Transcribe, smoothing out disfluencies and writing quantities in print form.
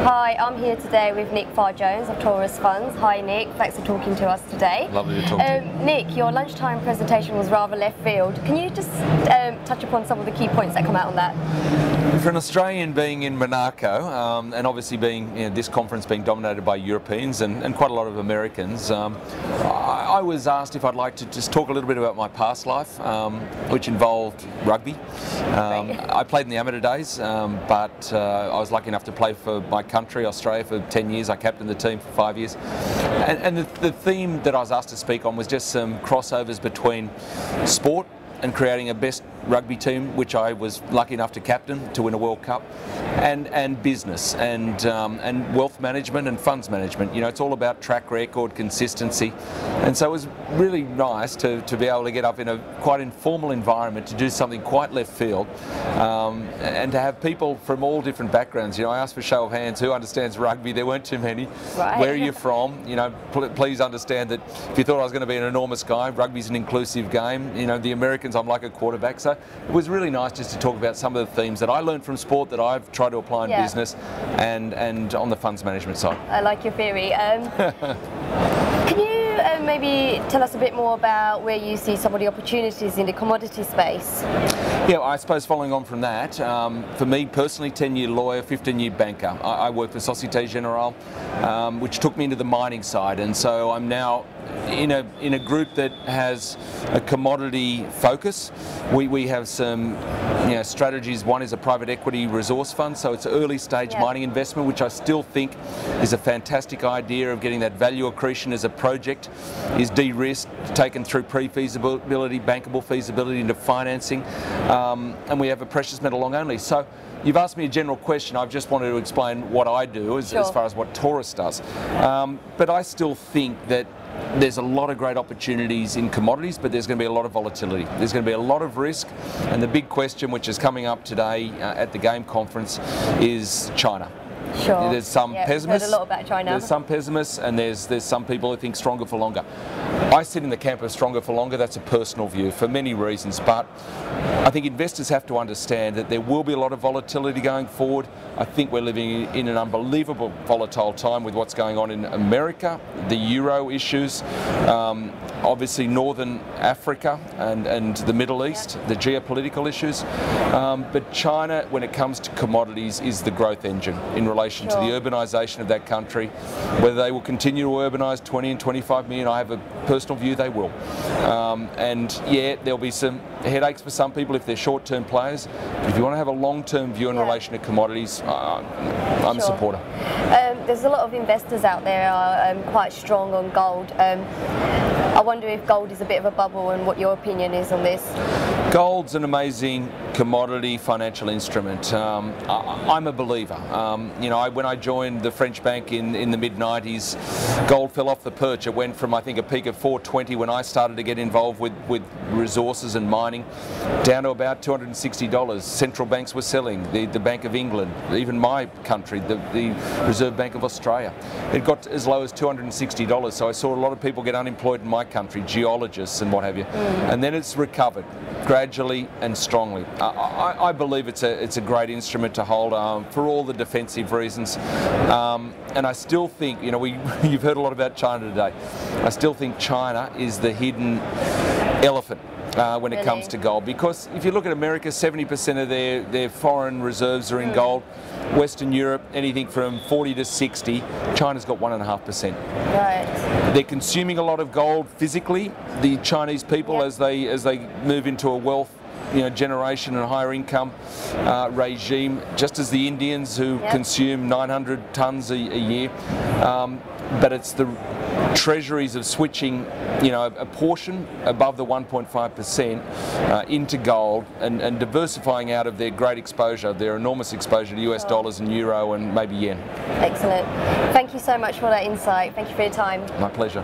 Hi, I'm here today with Nick Farr-Jones of Taurus Funds. Hi Nick, thanks for talking to us today. Lovely to talk to you. Nick, your lunchtime presentation was rather left field. Can you just touch upon some of the key points that come out on that? For an Australian being in Monaco, and obviously being this conference being dominated by Europeans and quite a lot of Americans, I was asked if I'd like to just talk a little bit about my past life, which involved rugby. I played in the amateur days, but I was lucky enough to play for my country, Australia, for 10 years. I captained the team for 5 years. And the theme that I was asked to speak on was just some crossovers between sport and creating a best rugby team, which I was lucky enough to captain to win a World Cup, and business and wealth management and funds management. You know, it's all about track record, consistency, and so it was really nice to be able to get up in a quite informal environment to do something quite left field, and to have people from all different backgrounds. You know, I asked for a show of hands who understands rugby. There weren't too many. Right. Where are you from? You know, please understand that if you thought I was going to be an enormous guy, rugby's an inclusive game. You know, the Americans, I'm like a quarterback. So it was really nice just to talk about some of the themes that I learned from sport that I've tried to apply in business and on the funds management side. I like your theory. Can you maybe tell us a bit more about where you see some of the opportunities in the commodity space? Yeah, I suppose following on from that, for me personally, 10-year lawyer, 15-year banker. I worked for Societe Generale, which took me into the mining side, and so I'm now in a group that has a commodity focus. We have some strategies. One is a private equity resource fund, so it's early stage mining investment, which I still think is a fantastic idea of getting that value accretion as a project is de-risked, taken through pre-feasibility, bankable feasibility into financing, and we have a precious metal long only. So you've asked me a general question. I've just wanted to explain what I do as far as what Taurus does, but I still think that there's a lot of great opportunities in commodities, but there's going to be a lot of volatility. There's going to be a lot of risk, and the big question which is coming up today at the GAIM conference is China. Sure. There's some pessimists. Heard a lot about China. There's some pessimists, and there's some people who think stronger for longer. I sit in the camp of stronger for longer. That's a personal view for many reasons, but I think investors have to understand that there will be a lot of volatility going forward. I think we're living in an unbelievable volatile time with what's going on in America, the euro issues, obviously Northern Africa and the Middle East, the geopolitical issues. But China, when it comes to commodities, is the growth engine in relation to the urbanisation of that country. Whether they will continue to urbanise 20 and 25 million, I have a personal view they will. And yeah, there'll be some headaches for some people if they're short-term players. But if you want to have a long-term view in relation to commodities, I'm a supporter. There's a lot of investors out there are quite strong on gold. I wonder if gold is a bit of a bubble and what your opinion is on this. Gold's an amazing commodity financial instrument. I'm a believer. When I joined the French bank in the mid-90s, gold fell off the perch. It went from, I think, a peak of 420 when I started to get involved with resources and mining, down to about $260. Central banks were selling, the Bank of England, even my country, the Reserve Bank of Australia. It got as low as $260, so I saw a lot of people get unemployed in my country, geologists and what have you. And then it's recovered gradually and strongly. I believe it's a great instrument to hold for all the defensive reasons, and I still think, you've heard a lot about China today. I still think China is the hidden elephant when it comes to gold, because if you look at America, 70% of their foreign reserves are in gold. Western Europe, anything from 40 to 60. China's got 1.5%. Right. They're consuming a lot of gold physically, the Chinese people, as they move into a wealth generation and higher income regime, just as the Indians who consume 900 tonnes a year. But it's the treasuries of switching, a portion above the 1.5% into gold and diversifying out of their great exposure, their enormous exposure to US dollars and euro and maybe yen. Excellent. Thank you so much for that insight. Thank you for your time. My pleasure.